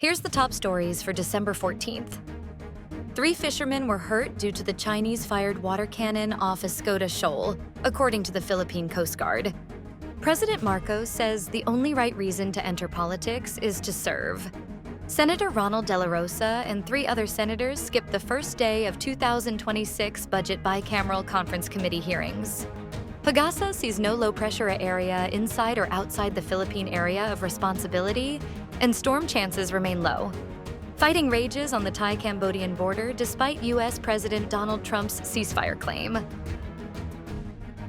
Here's the top stories for December 14th. 3 fishermen were hurt due to the Chinese-fired water cannon off Escoda Shoal, according to the Philippine Coast Guard. President Marcos says the only right reason to enter politics is to serve. Senator Ronald De La Rosa and 3 other senators skipped the first day of 2026 budget bicameral conference committee hearings. PAGASA sees no low-pressure area inside or outside the Philippine area of responsibility, and storm chances remain low. Fighting rages on the Thai-Cambodian border despite U.S. President Donald Trump's ceasefire claim.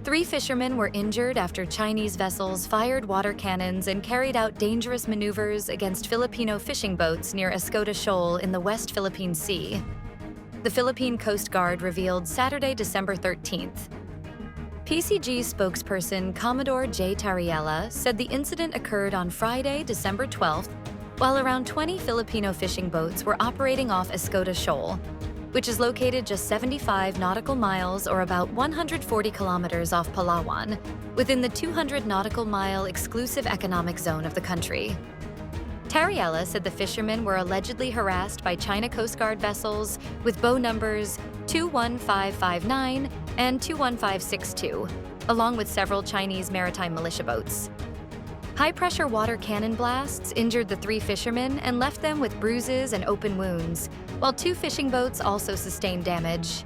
3 fishermen were injured after Chinese vessels fired water cannons and carried out dangerous maneuvers against Filipino fishing boats near Escoda Shoal in the West Philippine Sea. The Philippine Coast Guard revealed Saturday, December 13th. PCG spokesperson Commodore J. Tariella said the incident occurred on Friday, December 12th, while around 20 Filipino fishing boats were operating off Escoda Shoal, which is located just 75 nautical miles or about 140 kilometers off Palawan, within the 200 nautical mile exclusive economic zone of the country. Tariella said the fishermen were allegedly harassed by China Coast Guard vessels with bow numbers 21559 and 21562, along with several Chinese maritime militia boats. High-pressure water cannon blasts injured the 3 fishermen and left them with bruises and open wounds, while 2 fishing boats also sustained damage.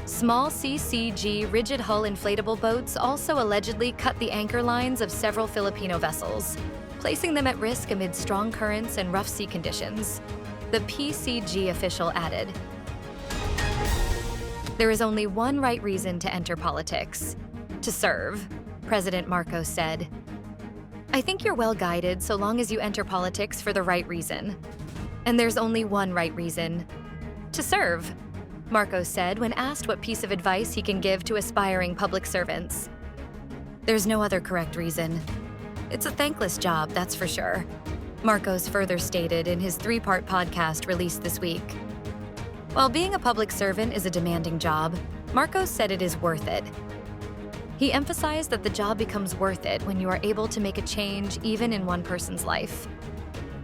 Small CCG rigid hull inflatable boats also allegedly cut the anchor lines of several Filipino vessels, placing them at risk amid strong currents and rough sea conditions, the PCG official added. There is only one right reason to enter politics: to serve, President Marcos said. I think you're well guided so long as you enter politics for the right reason. And there's only one right reason: to serve, Marcos said when asked what piece of advice he can give to aspiring public servants. There's no other correct reason. It's a thankless job, that's for sure, Marcos further stated in his 3-part podcast released this week. While being a public servant is a demanding job, Marcos said it is worth it. He emphasized that the job becomes worth it when you are able to make a change even in one person's life.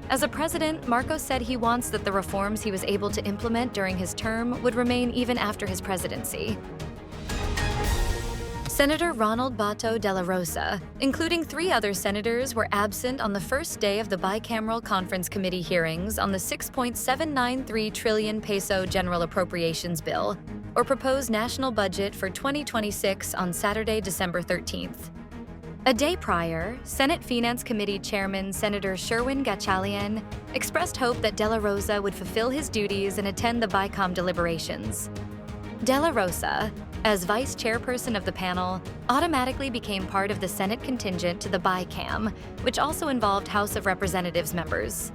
As a president, Marcos said he wants that the reforms he was able to implement during his term would remain even after his presidency. Senator Ronald Bato de la Rosa, including 3 other senators, were absent on the first day of the bicameral conference committee hearings on the 6.793 trillion peso general appropriations bill, or proposed national budget for 2026 on Saturday, December 13th. A day prior, Senate Finance Committee Chairman Senator Sherwin Gatchalian expressed hope that De La Rosa would fulfill his duties and attend the BICAM deliberations. De La Rosa, as vice chairperson of the panel, automatically became part of the Senate contingent to the BICAM, which also involved House of Representatives members.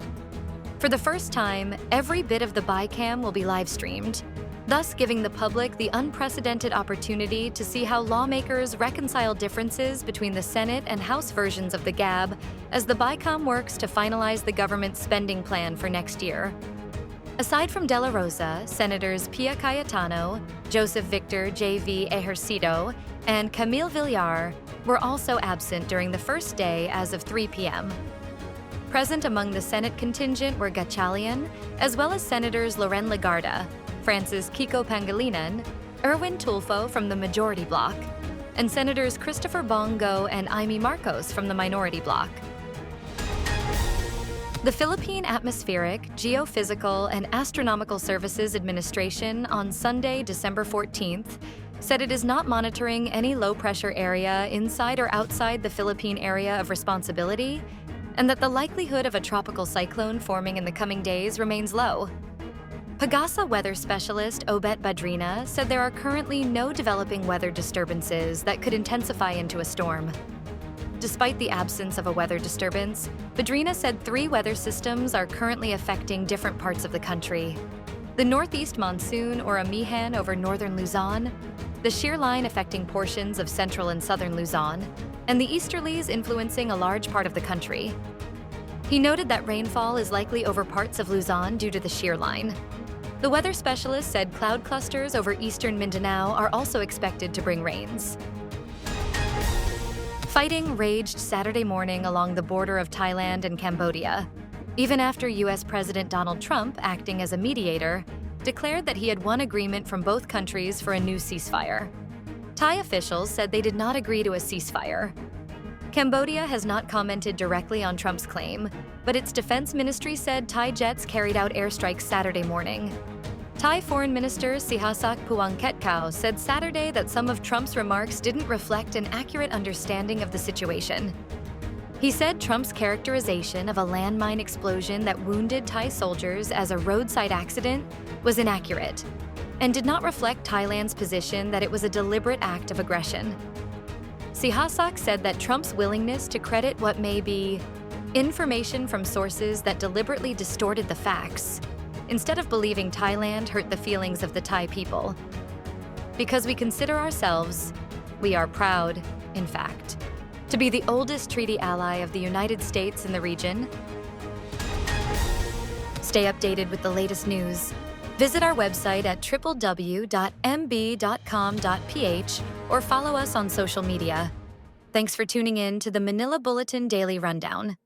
For the first time, every bit of the BICAM will be live-streamed, thus giving the public the unprecedented opportunity to see how lawmakers reconcile differences between the Senate and House versions of the GAB as the BICAM works to finalize the government's spending plan for next year. Aside from De La Rosa, Senators Pia Cayetano, Joseph Victor J.V. Ejercito, and Camille Villar were also absent during the first day as of 3 p.m. Present among the Senate contingent were Gatchalian, as well as Senators Loren Legarda, Francis Kiko Pangilinan, Erwin Tulfo from the Majority Bloc, and Senators Christopher Bongo and Amy Marcos from the Minority Bloc. The Philippine Atmospheric, Geophysical, and Astronomical Services Administration on Sunday, December 14th, said it is not monitoring any low-pressure area inside or outside the Philippine area of responsibility, and that the likelihood of a tropical cyclone forming in the coming days remains low. PAGASA weather specialist Obet Badrina said there are currently no developing weather disturbances that could intensify into a storm. Despite the absence of a weather disturbance, Badrina said 3 weather systems are currently affecting different parts of the country: the northeast monsoon or Amihan over northern Luzon, the shear line affecting portions of central and southern Luzon, and the easterlies influencing a large part of the country. He noted that rainfall is likely over parts of Luzon due to the shear line. The weather specialist said cloud clusters over eastern Mindanao are also expected to bring rains. Fighting raged Saturday morning along the border of Thailand and Cambodia. even after US President Donald Trump, acting as a mediator, declared that he had won agreement from both countries for a new ceasefire. Thai officials said they did not agree to a ceasefire. Cambodia has not commented directly on Trump's claim, but its defense ministry said Thai jets carried out airstrikes Saturday morning. Thai Foreign Minister Sihasak Puangketkau said Saturday that some of Trump's remarks didn't reflect an accurate understanding of the situation. He said Trump's characterization of a landmine explosion that wounded Thai soldiers as a roadside accident was inaccurate and did not reflect Thailand's position that it was a deliberate act of aggression. Sihasak said that Trump's willingness to credit what may be information from sources that deliberately distorted the facts, instead of believing Thailand hurt the feelings of the Thai people. Because we consider ourselves, we are proud, in fact, to be the oldest treaty ally of the United States in the region. Stay updated with the latest news. Visit our website at www.mb.com.ph or follow us on social media. Thanks for tuning in to the Manila Bulletin Daily Rundown.